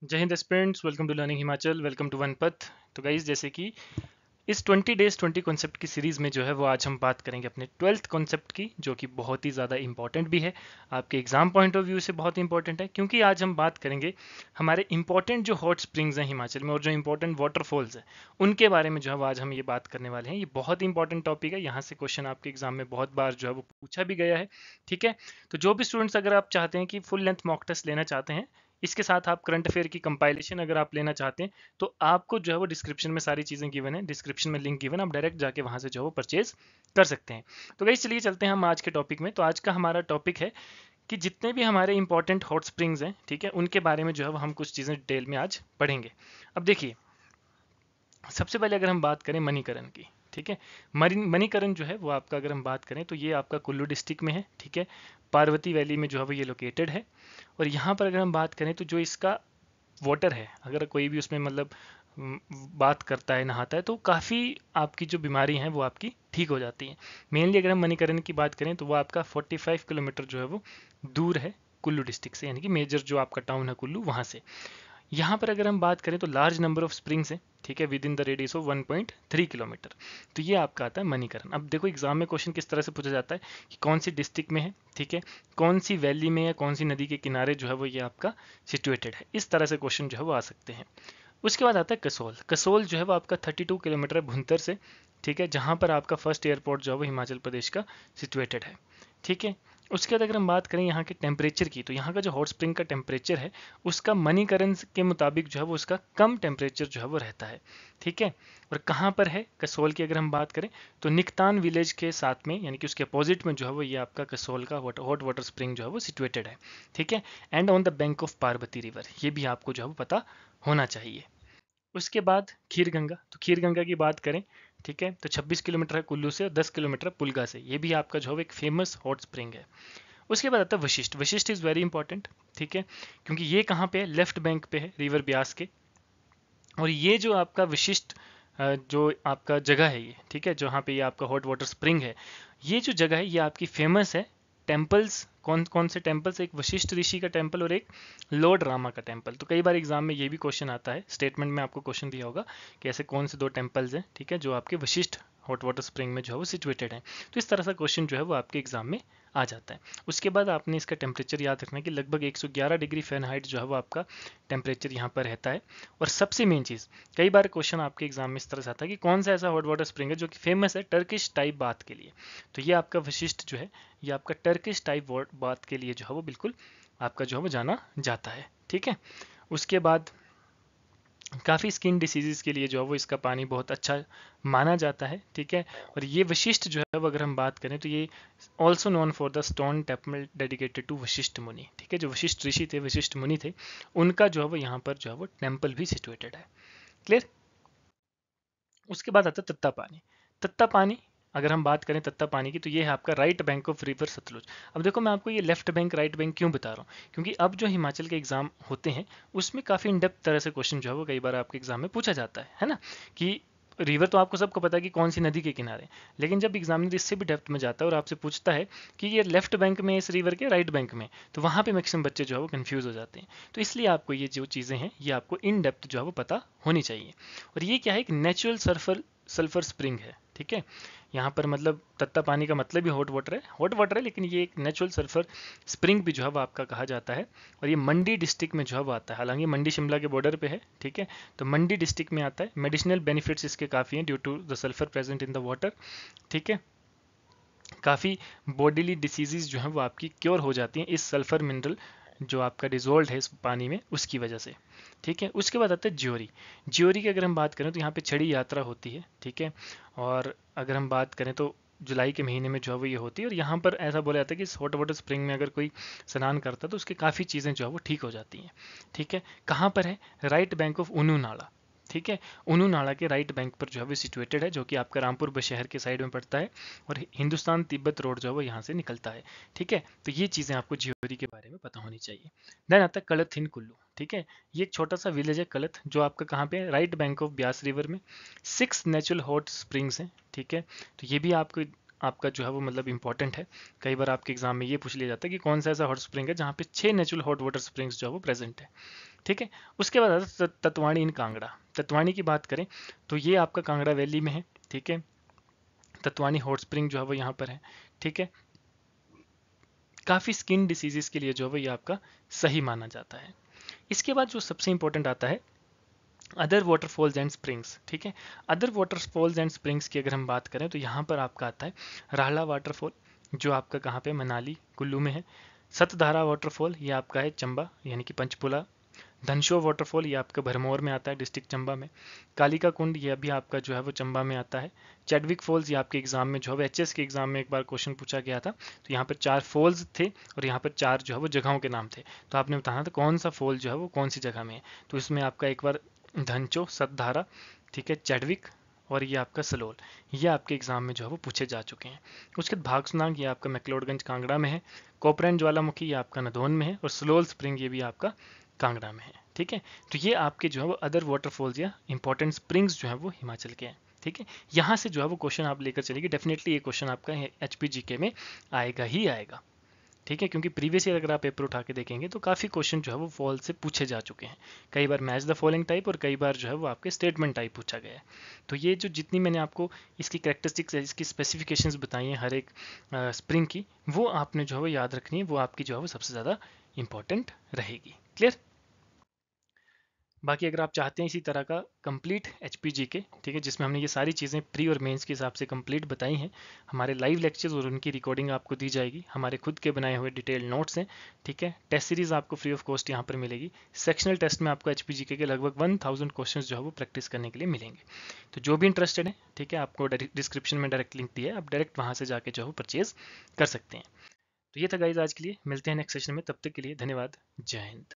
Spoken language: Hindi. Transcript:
जय हिंद aspirants, welcome to learning Himachal, welcome to Vanpath. तो गाइज, जैसे कि इस 20 डेज 20 कॉन्सेप्ट की सीरीज में जो है वो आज हम बात करेंगे अपने 12th कॉन्सेप्ट की, जो कि बहुत ही ज़्यादा इंपॉर्टेंट भी है। आपके एग्जाम पॉइंट ऑफ व्यू से बहुत इंपॉर्टेंट है, क्योंकि आज हम बात करेंगे हमारे इंपॉर्टेंट जो हॉट स्प्रिंग्स हैं हिमाचल में और जो इंपॉर्टेंट वाटरफॉल्स हैं उनके बारे में जो है वो आज हम ये बात करने वाले हैं। ये बहुत इंपॉर्टेंट टॉपिक है, यहाँ से क्वेश्चन आपके एग्जाम में बहुत बार जो है वो पूछा भी गया है। ठीक है, तो जो भी स्टूडेंट्स, अगर आप चाहते हैं कि फुल लेंथ मॉक टेस्ट लेना चाहते हैं, इसके साथ आप करंट अफेयर की कंपाइलेशन अगर आप लेना चाहते हैं, तो आपको जो है वो डिस्क्रिप्शन में सारी चीज़ें गिवन है, डिस्क्रिप्शन में लिंक गिवन, आप डायरेक्ट जाके वहाँ से जो है वो परचेज कर सकते हैं। तो गाइस, चलिए चलते हैं हम आज के टॉपिक में। तो आज का हमारा टॉपिक है कि जितने भी हमारे इंपॉर्टेंट हॉट स्प्रिंग्स हैं, ठीक है, उनके बारे में जो है वो हम कुछ चीज़ें डिटेल में आज पढ़ेंगे। अब देखिए, सबसे पहले अगर हम बात करें मणिकरण की, ठीक है, मणिकरण जो है वो आपका, अगर हम बात करें तो ये आपका कुल्लू डिस्ट्रिक्ट में है। ठीक है, पार्वती वैली में जो है वो ये लोकेटेड है। और यहाँ पर अगर हम बात करें तो जो इसका वाटर है, अगर कोई भी उसमें मतलब बात करता है, नहाता है, तो काफ़ी आपकी जो बीमारी हैं वो आपकी ठीक हो जाती हैं। मेनली अगर हम मणिकरण की बात करें तो वो आपका 45 किलोमीटर जो है वो दूर है कुल्लू डिस्ट्रिक्ट से, यानी कि मेजर जो आपका टाउन है कुल्लू, वहाँ से। यहाँ पर अगर हम बात करें तो लार्ज नंबर ऑफ स्प्रिंग्स हैं, ठीक है, with in the radius of 1.3 kilometre. तो ये आपका आता है मणिकरण। अब देखो एग्जाम में क्वेश्चन किस तरह से पूछा जाता है कि कौन सी डिस्ट्रिक्ट में है, ठीक है, कौन सी वैली में या कौन सी नदी के किनारे जो है वो ये आपका सिचुएटेड है। इस तरह से क्वेश्चन जो है वो आ सकते हैं। उसके बाद आता है कसोल। कसोल जो है वो आपका 32 किलोमीटर है भुंतर से, ठीक है, जहाँ पर आपका फर्स्ट एयरपोर्ट जो है वो हिमाचल प्रदेश का सिचुएटेड है। ठीक है, उसके बाद अगर हम बात करें यहाँ के टेम्परेचर की, तो यहाँ का जो हॉट स्प्रिंग का टेम्परेचर है उसका मणिकरण के मुताबिक जो है वो उसका कम टेम्परेचर जो है वो रहता है। ठीक है, और कहाँ पर है कसोल की अगर हम बात करें तो निकतान विलेज के साथ में, यानी कि उसके अपोजिट में जो है वो ये आपका कसोल का हॉट वाटर स्प्रिंग जो है वो सिचुएटेड है। ठीक है, and on the bank of Parvati river, ये भी आपको जो है वो पता होना चाहिए। उसके बाद खीर गंगा, तो खीर गंगा की बात करें, ठीक है, तो 26 किलोमीटर है कुल्लू से और 10 किलोमीटर है पुलगा से। ये भी आपका जो है एक फेमस हॉट स्प्रिंग है। उसके बाद आता है Vashishtha. Vashishtha is very important, ठीक है, क्योंकि ये कहाँ पे है, लेफ्ट बैंक पे है रिवर ब्यास के। और ये जो आपका विशिष्ट जो आपका जगह है ये, ठीक है, जहाँ पे ये आपका हॉट वाटर स्प्रिंग है, ये जो जगह है ये आपकी फेमस है। टेम्पल्स कौन कौन से टेम्पल्स, एक वशिष्ठ ऋषि का टेम्पल और एक लॉर्ड रामा का टेम्पल। तो कई बार एग्जाम में ये भी क्वेश्चन आता है, स्टेटमेंट में आपको क्वेश्चन दिया होगा कि ऐसे कौन से दो टेम्पल्स हैं, ठीक है, जो आपके वशिष्ठ हॉट वाटर स्प्रिंग में जो है वो सिचुएटेड है। तो इस तरह का क्वेश्चन जो है वो आपके एग्जाम में आ जाता है। उसके बाद आपने इसका टेम्परेचर याद रखना है कि लगभग 111 डिग्री फ़ारेनहाइट जो है वो आपका टेम्परेचर यहाँ पर रहता है। और सबसे मेन चीज़, कई बार क्वेश्चन आपके एग्जाम में इस तरह से आता है कि कौन सा ऐसा हॉट वाटर स्प्रिंग है जो कि फेमस है टर्किश टाइप बाथ के लिए। तो ये आपका वशिष्ठ जो है ये आपका टर्किश टाइप बाथ के लिए जो है वो बिल्कुल आपका जो है वो जाना जाता है। ठीक है, उसके बाद काफ़ी स्किन डिसीजेस के लिए जो है वो इसका पानी बहुत अच्छा माना जाता है। ठीक है, और ये वशिष्ठ जो है वो अगर हम बात करें तो ये also known for the stone temple dedicated to Vashishtha Muni. ठीक है, जो वशिष्ठ ऋषि थे, वशिष्ठ मुनि थे, उनका जो है वो यहाँ पर जो है वो टेम्पल भी सिचुएटेड है। क्लियर। उसके बाद आता है तत्ता पानी। तत्ता पानी अगर हम बात करें तत्ता पानी की, तो ये है आपका right bank of river Sutlej. अब देखो, मैं आपको ये लेफ्ट बैंक राइट बैंक क्यों बता रहा हूँ, क्योंकि अब जो हिमाचल के एग्जाम होते हैं उसमें काफ़ी इन डेप्थ तरह से क्वेश्चन जो है वो कई बार आपके एग्जाम में पूछा जाता है ना, कि रिवर तो आपको सबको पता है कि कौन सी नदी के किनारे, लेकिन जब एग्जामिनर इससे भी डेप्थ में जाता है और आपसे पूछता है कि ये लेफ्ट बैंक में इस रिवर के राइट बैंक में, तो वहाँ पे मैक्सिमम बच्चे जो है वो कंफ्यूज हो जाते हैं। तो इसलिए आपको ये जो चीज़ें हैं ये आपको इन डेप्थ जो है वो पता होनी चाहिए। और ये क्या है, एक नेचुरल सल्फर सल्फर स्प्रिंग है। ठीक है, यहाँ पर मतलब तत्ता पानी का मतलब ही हॉट वाटर है, हॉट वाटर है, लेकिन ये एक नेचुरल सल्फर स्प्रिंग भी जो है वो आपका कहा जाता है। और ये मंडी डिस्ट्रिक्ट में जो है वो आता है, हालांकि मंडी शिमला के बॉर्डर पे है। ठीक है, तो मंडी डिस्ट्रिक्ट में आता है। मेडिसिनल बेनिफिट्स इसके काफ़ी हैं due to the sulphur present in the water. ठीक है, काफ़ी बॉडीली डिसीजेज जो हैं वो आपकी क्योर हो जाती हैं इस सल्फर मिनरल जो आपका डिजोल्व है इस पानी में, उसकी वजह से। ठीक है, उसके बाद आता है ज्योरी। ज्योरी की अगर हम बात करें तो यहाँ पे छड़ी यात्रा होती है। ठीक है, और अगर हम बात करें तो जुलाई के महीने में जो है वो ये होती है। और यहाँ पर ऐसा बोला जाता है कि इस हॉट वाटर स्प्रिंग में अगर कोई स्नान करता है तो उसकी काफ़ी चीज़ें जो है वो ठीक हो जाती हैं। ठीक है, कहाँ पर है, राइट बैंक ऑफ ऊनू नाला। ठीक है, ऊनू नाला के राइट बैंक पर जो है वो सिचुएटेड है, जो कि आपका रामपुर बशहर के साइड में पड़ता है। और हिंदुस्तान तिब्बत रोड जो है वो यहाँ से निकलता है। ठीक है, तो ये चीज़ें आपको ज्योरी के बारे में पता होनी चाहिए। देन आता है कलथ इन कुल्लू। ठीक है, ये एक छोटा सा विलेज है कलथ, जो आपका कहाँ पे है, right bank of Beas river में। 6 नेचुरल हॉट स्प्रिंग्स हैं। ठीक है, तो ये भी आपको आपका जो है वो मतलब इंपॉर्टेंट है। कई बार आपके एग्जाम में ये पूछ लिया जाता है कि कौन सा ऐसा हॉट स्प्रिंग है जहाँ पे 6 नेचुरल हॉट वाटर स्प्रिंग्स जो है वो प्रेजेंट है। ठीक है। उसके बाद आता है ततवानी इन कांगड़ा। ततवानी की बात करें तो ये आपका कांगड़ा वैली में है, ठीक है। ततवानी हॉट स्प्रिंग जो है वो यहाँ पर है, ठीक है। काफ़ी स्किन डिसीजेस के लिए जो है वो ये आपका सही माना जाता है। इसके बाद जो सबसे इंपॉर्टेंट आता है अदर वाटरफॉल्स एंड स्प्रिंग्स, ठीक है। अदर वाटरफॉल्स एंड स्प्रिंग्स की अगर हम बात करें तो यहाँ पर आपका आता है राहला वाटरफॉल, जो आपका कहाँ पे, मनाली कुल्लू में है। सतधारा वाटरफॉल ये आपका है चंबा यानी कि पंचपुला। धनशो वाटरफॉल ये आपका भरमौर में आता है, डिस्ट्रिक्ट चंबा में। कालिका कुंड ये भी आपका जो है वो चंबा में आता है। चैडविक फॉल्स ये आपके एग्जाम में जो है एचएस के एग्जाम में एक बार क्वेश्चन पूछा गया था, तो यहाँ पर 4 फॉल्स थे और यहाँ पर 4 जो है वो जगहों के नाम थे, तो आपने बताना था कौन सा फॉल जो है वो कौन सी जगह में है। तो इसमें आपका एक बार धनचो, सतधारा, ठीक है, चैडविक और ये आपका सलोल, ये आपके एग्जाम में जो है वो पूछे जा चुके हैं। उसके बाद भागसुनाग ये आपका मैक्लोडगंज कांगड़ा में है। कोपरैन ज्वालामुखी ये आपका नदौन में है और सलोल स्प्रिंग ये भी आपका कांगड़ा में है, ठीक है। तो ये आपके जो है वो अदर वाटरफॉल्स या इंपॉर्टेंट स्प्रिंग्स जो है वो हिमाचल के हैं, ठीक है। यहाँ से जो है वो क्वेश्चन आप लेकर चलेंगे, डेफिनेटली ये क्वेश्चन आपका HPGK में आएगा ही आएगा, ठीक है। क्योंकि प्रीवियस ईयर अगर आप पेपर उठा के देखेंगे तो काफ़ी क्वेश्चन जो है वो फॉल से पूछे जा चुके हैं। कई बार मैच द फॉलोइंग टाइप और कई बार जो है वो आपके स्टेटमेंट टाइप पूछा गया है। तो ये जो जितनी मैंने आपको इसकी कैरेक्टरिस्टिक्स इसकी स्पेसिफिकेशंस बताई हैं हर एक स्प्रिंग की, वो आपने जो है वो याद रखनी है, वो आपकी जो है वो सबसे ज़्यादा इंपॉर्टेंट रहेगी। क्लियर। बाकी अगर आप चाहते हैं इसी तरह का कंप्लीट HPGK, ठीक है, जिसमें हमने ये सारी चीज़ें प्री और मेंस के हिसाब से कंप्लीट बताई हैं, हमारे लाइव लेक्चर्स और उनकी रिकॉर्डिंग आपको दी जाएगी। हमारे खुद के बनाए हुए डिटेल नोट्स हैं, ठीक है। टेस्ट सीरीज आपको फ्री ऑफ कॉस्ट यहाँ पर मिलेगी। सेक्शनल टेस्ट में आपको HPGK के लगभग 1000 क्वेश्चन जो है वो प्रैक्टिस करने के लिए मिलेंगे। तो जो भी इंटरेस्टेड है, ठीक है, आपको डिस्क्रिप्शन में डायरेक्ट लिंक दिया है, आप डायरेक्ट वहाँ से जाके जो है परचेज कर सकते हैं। तो ये था गाइज आज के लिए, मिलते हैं नेक्स्ट सेशन में, तब तक के लिए धन्यवाद, जय हिंद।